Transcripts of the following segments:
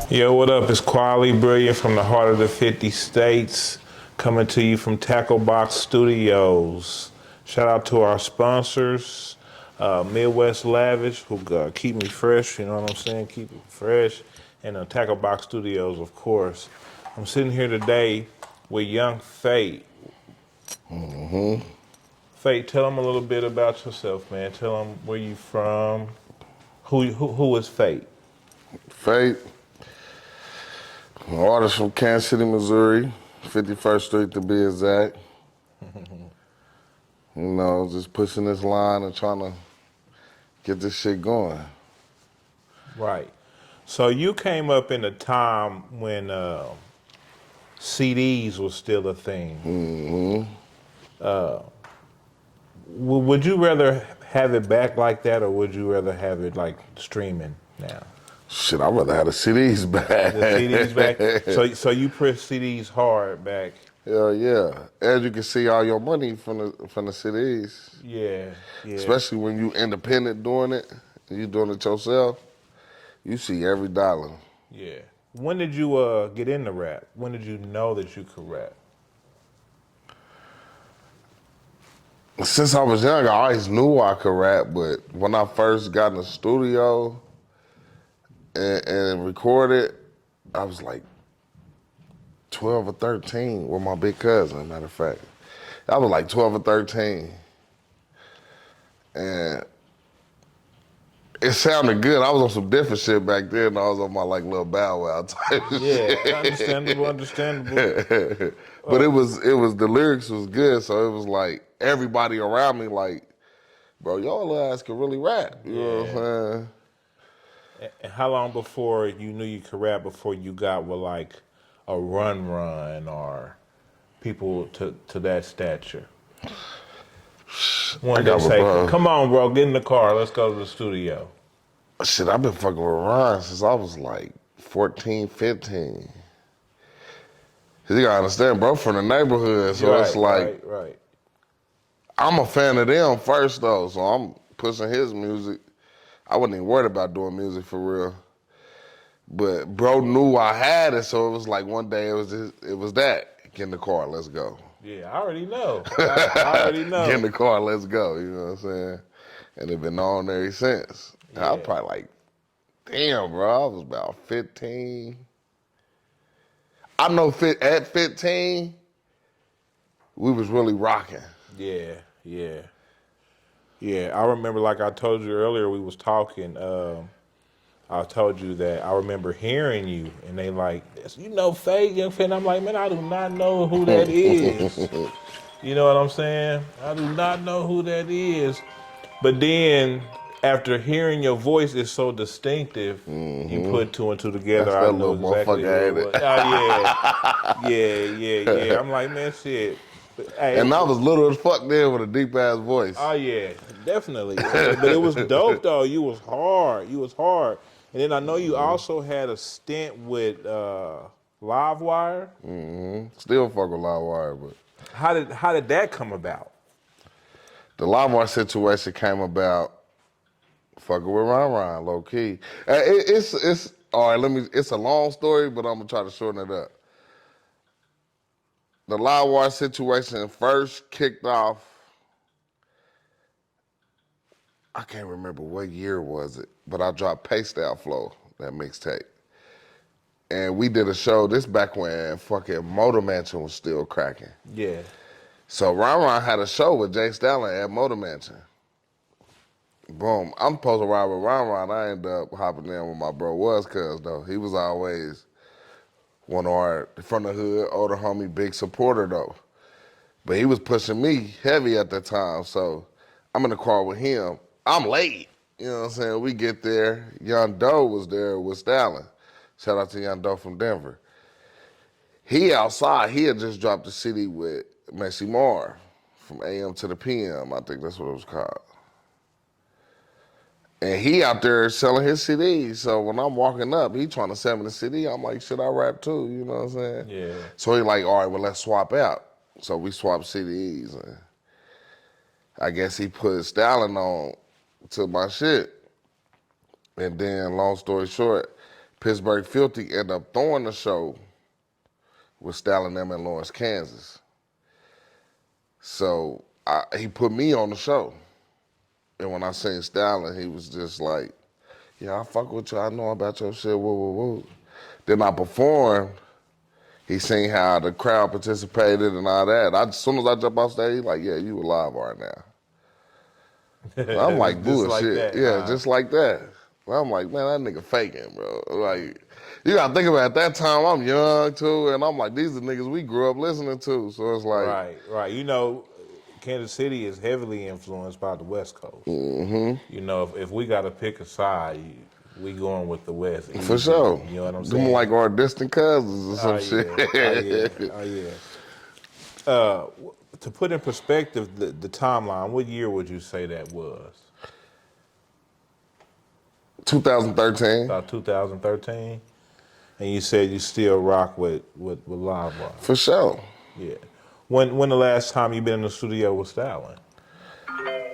Yo, what up? It's Quality Brilliant from the heart of the 50 states, coming to you from Tacklebox Studios. Shout out to our sponsors, Midwest Lavish, who keep me fresh, you know what I'm saying? Keep it fresh. And Tacklebox Studios, of course. I'm sitting here today with young Fate. Fate, tell them a little bit about yourself, man. Tell them where you from. Who is Fate? Fate, an artist from Kansas City, Missouri, 51st Street to be exact. You know, just pushing this line and trying to get this shit going. Right. So you came up in a time when CDs was still a thing. Would you rather have it back like that, or would you rather have it like streaming now? Shit, I'd rather have the CDs back. The CDs back. So you press CDs hard back. Hell yeah. As you can see all your money from the CDs. Yeah. Especially when you independent doing it, and you doing it yourself, you see every dollar. Yeah. When did you get into rap? When did you know that you could rap? Since I was young, I always knew I could rap, but when I first got in the studio and recorded, I was like 12 or 13 with my big cousin, matter of fact. I was like 12 or 13. And it sounded good. I was on some different shit back then. I was on my like little Bow Wow type shit. Understandable. But it was the lyrics was good, so it was like everybody around me like, bro, y'all little ass can really rap. You know what I'm saying? And how long before you knew you could rap before you got with like a run or people to that stature? One day say, come on, bro, get in the car, let's go to the studio. Shit, I've been fucking with Ron since I was like 14, 15. You gotta understand, bro, from the neighborhood, so it's like, right. I'm a fan of them first though, so I'm pushing his music. I wasn't even worried about doing music for real. But bro knew I had it, so it was like one day it was that. Get in the car, let's go. Yeah, I already know. I already know. Get in the car, let's go, you know what I'm saying? And it been on there since. Yeah. I was probably like, damn, bro, I was about 15. I know at 15, we was really rocking. Yeah. I remember, like I told you earlier, we was talking. I told you that I remember hearing you, and they like, you know, Faye, young fan. I'm like, man, I do not know who that is. You know what I'm saying? I do not know who that is. But then, after hearing your voice is so distinctive, you put two and two together. That's I know exactly who it was. Oh yeah. I'm like, man, shit. Hey, and I was little as fuck then with a deep ass voice. Oh yeah, definitely. But it was dope though. You was hard. And then I know you also had a stint with Livewire. Still fuck with Livewire, but how did that come about? The Livewire situation came about fucking with Ron, low key. It's all right. It's a long story, but I'm gonna try to shorten it up. The Livewire situation first kicked off, I can't remember what year was it, but I dropped Paste Out Flow, that mixtape. And we did a show, this back when fucking Motor Mansion was still cracking. Yeah. So Ron had a show with Jay Stalin at Motor Mansion. Boom, I'm supposed to ride with Ron. I ended up hopping in with my bro cuz though. He was always one of our, from the hood, older homie, big supporter though. But he was pushing me heavy at the time, so I'm in the car with him. I'm late, you know what I'm saying? We get there, Young Doe was there with Stalin. Shout out to Young Doe from Denver. He outside, he had just dropped the CD with Messi Marr from AM to the PM, I think that's what it was called. And he out there selling his CDs. So when I'm walking up, he trying to sell me the CD. I'm like, should I rap too? You know what I'm saying? Yeah. So he like, all right, well, let's swap out. So we swapped CDs. And I guess he put Stalin on to my shit. And then, long story short, Pittsburgh Filthy ended up throwing the show with Stalin them in Lawrence, Kansas. So he put me on the show. And when I seen Stalin, he was just like, yeah, I fuck with you. I know about your shit, woo, woo, woo. Then I performed. He seen how the crowd participated and all that. As soon as I jump off stage, he's like, yeah, you a Livewire now. So I'm like, Just like bullshit. that, Yeah, huh? just like that. Well, I'm like, man, that nigga faking, bro. Like, you gotta think about it. At that time, I'm young too, and I'm like, these are niggas we grew up listening to. So it's like, Right. You know, Kansas City is heavily influenced by the West Coast. You know, if we got to pick a side, we going with the West. for Easy. sure. You know what I'm Them saying? like our distant cousins or Oh some shit. yeah. Oh yeah. To put in perspective the timeline, what year would you say that was? 2013. About 2013. And you said you still rock with Livewire. For sure. Yeah. When the last time you been in the studio with Stalin?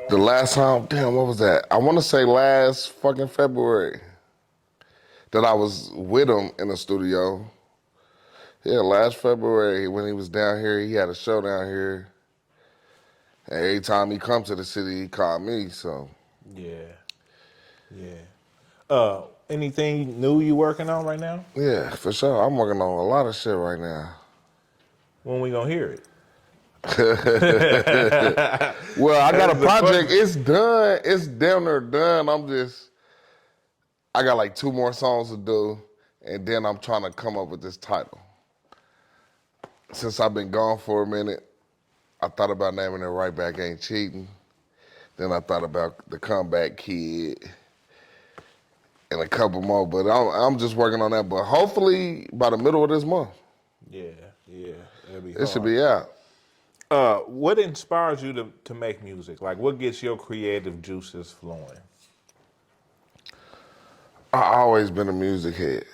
The last time, damn, what was that? I want to say last fucking February that I was with him in the studio. Yeah, last February when he was down here, he had a show down here. And every time he come to the city, he called me, so. Yeah. Anything new you working on right now? Yeah, for sure. I'm working on a lot of shit right now. When we gonna hear it? Well, I got a That's the project. question. It's done. It's damn near done. I got like 2 more songs to do, and then I'm trying to come up with this title. Since I've been gone for a minute, I thought about naming it Right Back Ain't Cheating. Then I thought about The Comeback Kid and a couple more, but I'm just working on that. But hopefully by the middle of this month, Yeah. That'd be it should hard. be out. What inspires you to make music? Like, what gets your creative juices flowing? I always been a music head.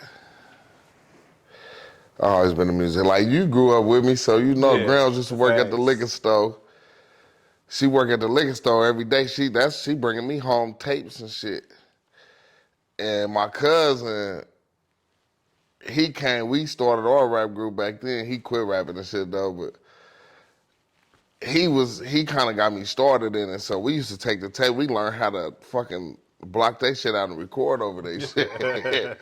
Like, you grew up with me, so you know Yeah, Grams used to work at the facts. liquor store. She work at the liquor store every day. She bringing me home tapes and shit. And my cousin, we started our rap group back then. He quit rapping and shit though, but he kind of got me started in it. So we used to take the tape. We learned how to fucking block that shit out and record over that shit.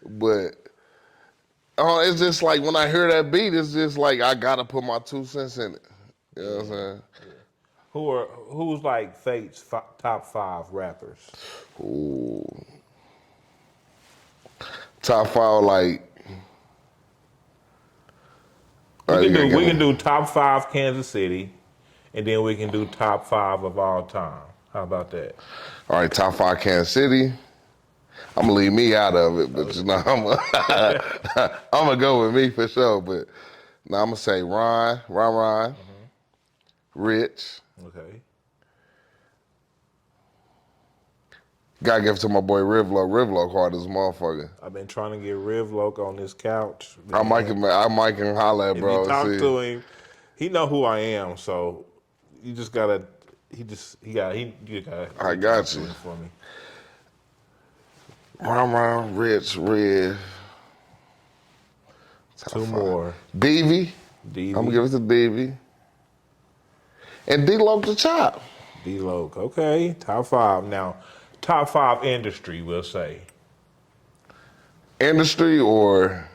But it's just like when I hear that beat, it's just like I gotta put my 2 cents in it. You know what I'm saying? Who's like Fate's top 5 rappers? Ooh. Top 5, like. We can do top 5 Kansas City, and then we can do top 5 of all time. How about that? All right, top 5 Kansas City. I'm gonna leave me out of it, but you know, I'm gonna go with me for sure. But now I'm gonna say Ron, Rich. Okay. Gotta give it to my boy Rivlo. Rivlo hard as a motherfucker. I've been trying to get Riv Loke on this couch. I might can holler at If bro. you talk See. to him, he know who I am. So you just gotta. You gotta. I got you. do it for me. Ron, Rich, Red. 2 more. Davey. D. I'm gonna give it to Davey. And D-Loke the Chop. D. Loke. Okay. Top 5 now. Top 5 industry, we'll say. Industry or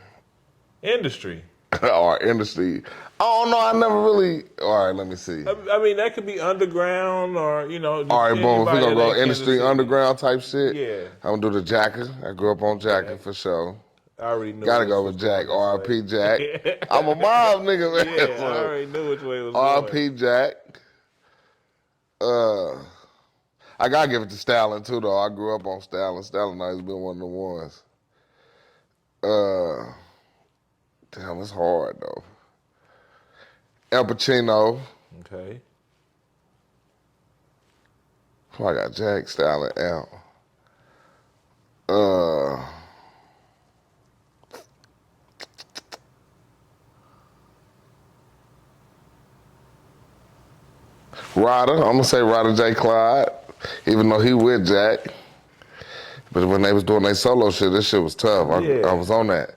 Industry. or industry. I don't know. I never really. All right, let me see. I mean, that could be underground or, you know. All right, boom. If we anybody gonna that go ain't industry Kansas City. underground type shit, Yeah. I'm gonna do the Jacker. I grew up on Jacker Okay. for sure. I already knew. Gotta this go was with Jack. going this R.I.P. way. Jack. I'm a mob nigga, man. Yeah, I So, already knew which way it was going. R.I.P. Jack. I gotta give it to Stalin too, though. I grew up on Stalin. Stalin always been one of the ones. Damn, it's hard though. El Pacino. Okay. Oh, I got Jack, Stalin, Al. Ryder, I'm gonna say Ryder J. Clyde, even though he with Jack. But when they was doing their solo shit, this shit was tough. I was on that.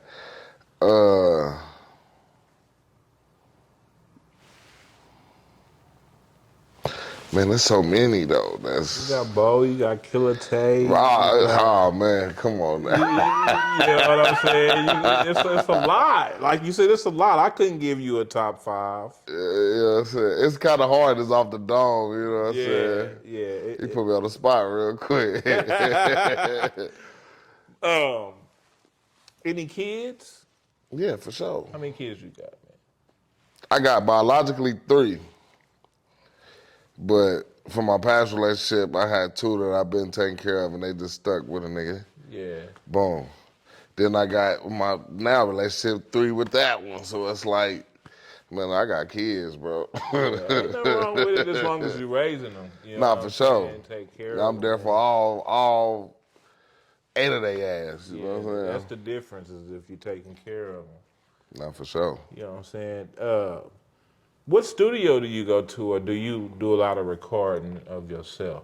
Man, there's so many though. You got Bo, you got Killer Tay. Oh man, come on now. You know what I'm saying? It's a lot. Like you said, it's a lot. I couldn't give you a top 5. You know what I'm saying? It's kind of hard. It's off the dome. You know what I'm saying? Yeah. You put me on the spot real quick. Any kids? Yeah, for sure. How many kids you got, man? I got biologically 3. But from my past relationship, I had 2 that I've been taking care of, and they just stuck with a nigga. Yeah. Boom. Then I got my now relationship 3 with that one. So it's like, man, I got kids, bro. Ain't nothing wrong with it as long as you're raising them. You know Nah, for sure. Take care of I'm there them, for all 8 of their ass. You know what I'm saying? That's the difference is if you're taking care of them. Nah, for sure. You know what I'm saying? What studio do you go to, or do you do a lot of recording of yourself?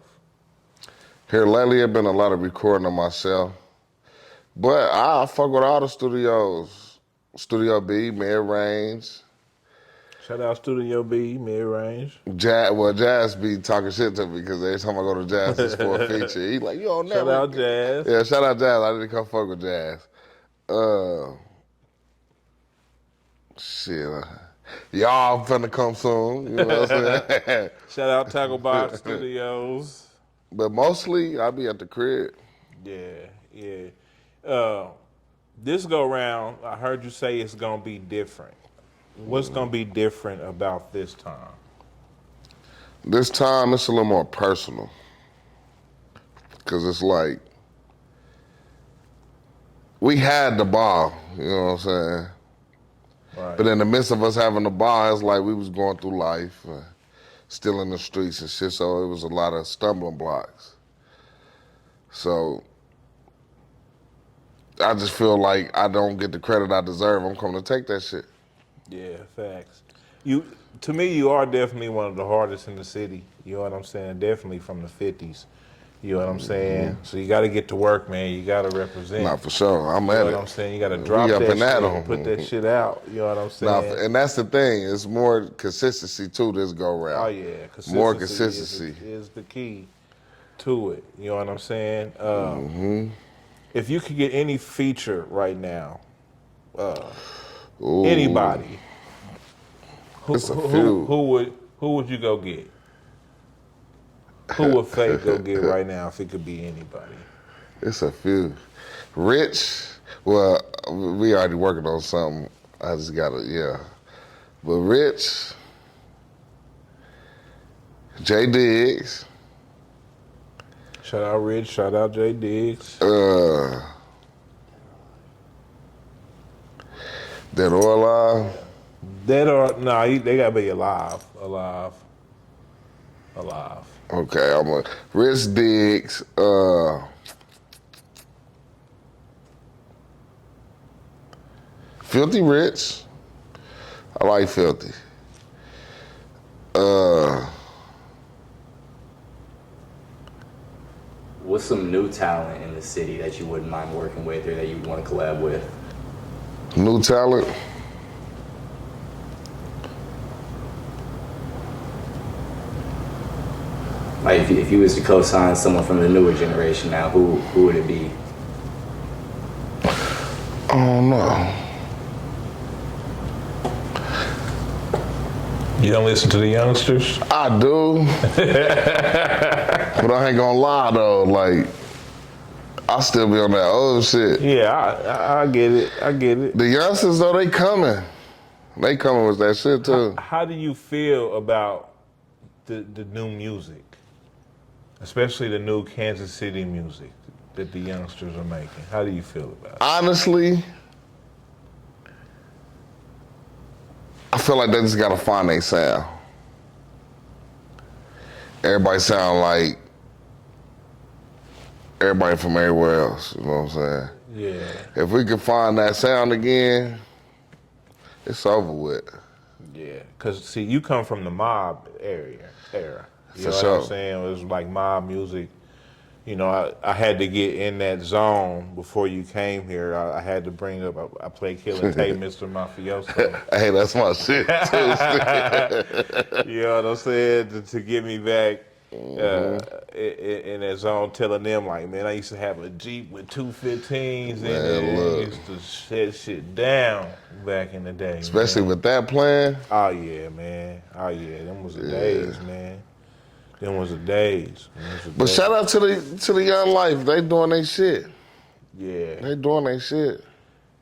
Here lately, it's been a lot of recording of myself. But I fuck with all the studios. Studio B, mid-range. Shout out Studio B, mid-range. Jazz be talking shit to me because every time I go to Jazz, it's for a feature. He like, you on that? Shout out Jazz. Yeah, shout out Jazz. I need to come fuck with Jazz. Shit. Y'all finna come soon. You know what I'm saying? Shout out Tacklebox Studios. But mostly, I be at the crib. Yeah. This go round, I heard you say it's gonna be different. What's gonna be different about this time? This time, it's a little more personal. Because it's like, we had the ball, you know what I'm saying? Right. But in the midst of us having the ball, it's like we was going through life, still in the streets and shit, so it was a lot of stumbling blocks. So I just feel like I don't get the credit I deserve. I'm coming to take that shit. Yeah, facts. To me, you are definitely one of the hardest in the city. You know what I'm saying? Definitely from the 50s. You know what I'm saying? So you got to get to work, man. You got to represent. Not for sure. I'm at it. You know what I'm saying? You got to drop that shit and put that shit out. You know what I'm saying? And that's the thing. It's more consistency too this go round. Oh yeah, more consistency is the key to it. You know what I'm saying? If you could get any feature right now, anybody, who would you go get? Who would Fake go get right now if it could be anybody? It's a few. Rich, well, we already working on something. I just gotta, But Rich, J Diggs. Shout out Rich, shout out J Diggs. Dead or Alive? Dead or, they gotta be alive. Okay, I'm a Rich Diggs, Filthy Rich. I like Filthy. What's some new talent in the city that you wouldn't mind working with or that you want to collab with? New talent? Like if you was to co-sign someone from the newer generation now, who would it be? I don't know. You don't listen to the youngsters? I do. But I ain't gonna lie though, like, I still be on that old shit. Yeah, I get it. The youngsters though, they coming. They coming with that shit too. How do you feel about the new music? Especially the new Kansas City music that the youngsters are making. How do you feel about it? Honestly, I feel like they just gotta find their sound. Everybody sound like everybody from everywhere else, you know what I'm saying? Yeah. If we can find that sound again, it's over with. Yeah, because see, you come from the mob era. You know For sure. what I'm saying? It was like mob music. you know, I had to get in that zone before you came here. I had to bring up, I played Killer Tay, Mr. Mafioso. Hey, that's my shit too. You know what I'm saying? To get me back in that zone, telling them, like, man, I used to have a Jeep with 215s in it Man, and look. used to set shit down back in the day, Especially man. with that plan. Oh, yeah, man. Oh, yeah. Them was the days, man. Them was the days. Them was the But days. shout out to the young life. They doing their shit. Yeah. They doing their shit.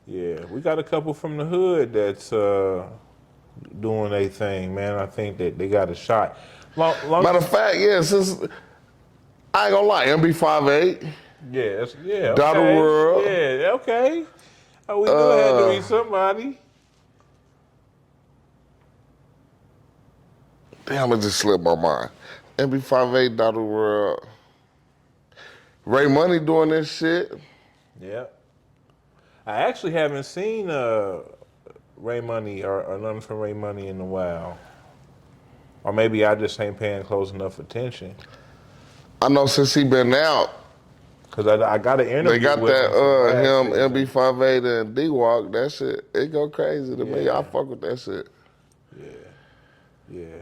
Yeah, we got a couple from the hood that's doing their thing, man. I think that they got a shot. Matter of fact, yeah, since I ain't gonna lie, MB58, yeah, Dollar okay, World. yeah, okay. Oh, we knew it had to be somebody. Damn, it just slipped my mind. MB58, Dollar World. Ray Money doing this shit. Yeah, I actually haven't seen Ray Money or nothing from Ray Money in a while, or maybe I just ain't paying close enough attention. I know since he been out, Cause I got an interview they got with that him from last him, season. MB58 and D-Walk. That shit, it go crazy to me. Yeah. I fuck with that shit. Yeah.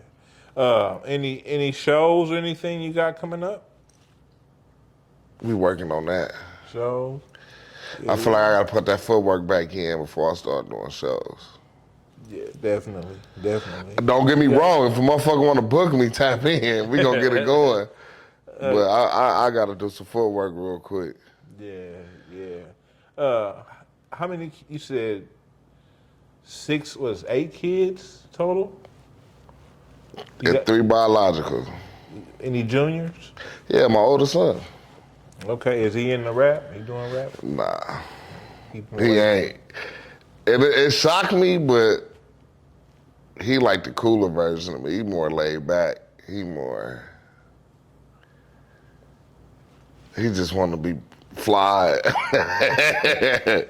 Any shows or anything you got coming up? We working on that. Shows? I feel like I gotta put that footwork back in before I start doing shows. Yeah, definitely. Don't get me wrong, if a motherfucker wanna book me, tap in. We gonna get it going. But I gotta do some footwork real quick. Yeah. How many, you said 8 kids total? You And got 3 biological. any juniors? Yeah, my oldest son. Okay, is he in the rap? He doing rap? Nah, Keep him he away ain't. It shocked me, but he like the cooler version of me. He more laid back. He just want to be fly.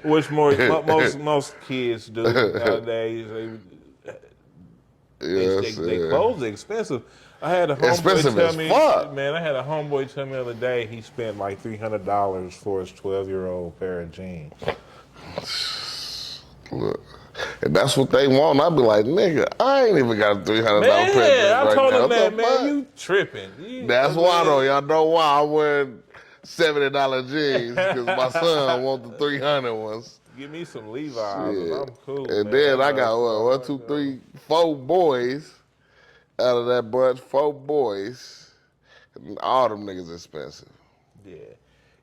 Which most kids do nowadays. They clothes are expensive. I had a homeboy Expensive tell as me, fuck. man, I had a homeboy tell me the other day he spent like $300 for his 12-year-old pair of jeans. Look, and that's what they want. I'd be like, nigga, I ain't even got a $300 Man, pair I right told now. him that, What the man, fuck? you tripping. That's why though. Y'all know why I'm wearing $70 jeans because my son want the 300 ones. Give me some Levi's and Shit. I'm cool, And man. then That I got motherfucker, one, two, three, 4 boys out of that bunch. 4 boys. All them niggas expensive. Yeah.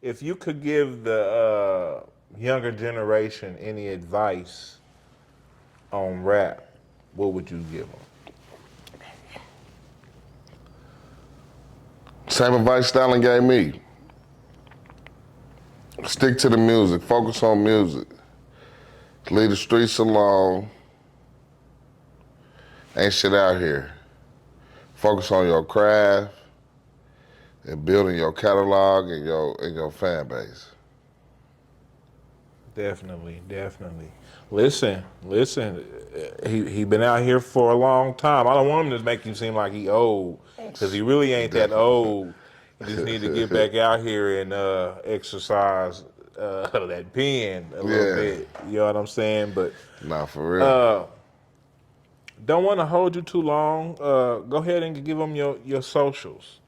If you could give the younger generation any advice on rap, what would you give them? Same advice Stalin gave me. Stick to the music. Focus on music. Leave the streets alone. Ain't shit out here. Focus on your craft and building your catalog and your fan base. Definitely. Listen. He been out here for a long time. I don't want him to make him seem like he old, because he really ain't that old. He just need to get back out here and exercise that pen a little bit. You know what I'm saying? But Nah, for real. don't want to hold you too long. Go ahead and give them your socials.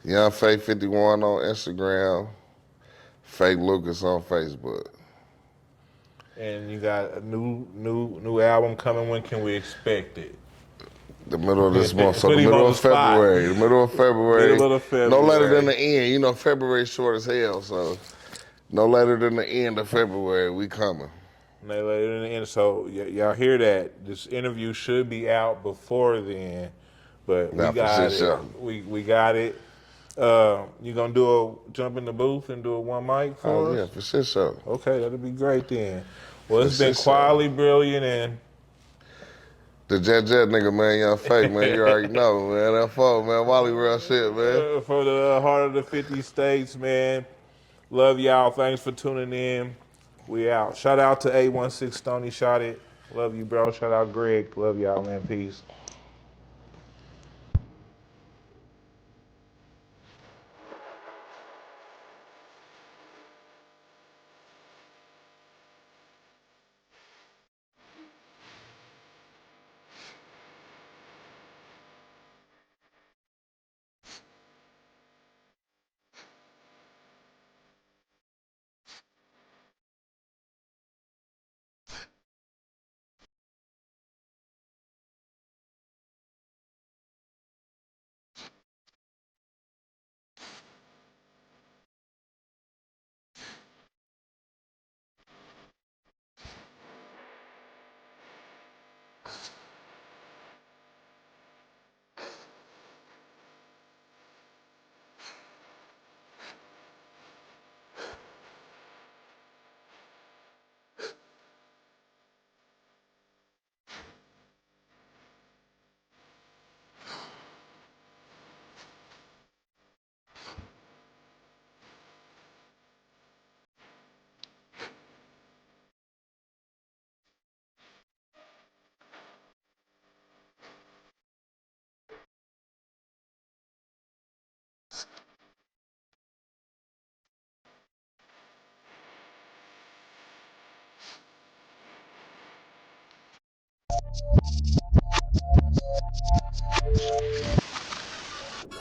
Young Fake 51 on Instagram. Fake Lucas on Facebook. And you got a new album coming. When can we expect it? The middle of this month, so Put the him middle on of the spot. February. The middle of February. Middle of February. No later than the end. You know, February's short as hell, so no later than the end of February, we coming. No later than the end. So y'all hear that? This interview should be out before then, but we Nah, for got shit, it. sure. We got it. You gonna jump in the booth and do a one mic for Oh, us? yeah, for sure, sure. Okay, that'll be great then. Well, it's For been sure. quietly brilliant, and The Jet nigga, man, Young Fake, man, you already know, man. That phone, man, Wally real shit, man. for the heart of the 50 states, man. Love y'all. Thanks for tuning in. We out. Shout out to 816 Stony Shot It. Love you, bro. Shout out Greg. Love y'all, man. Peace.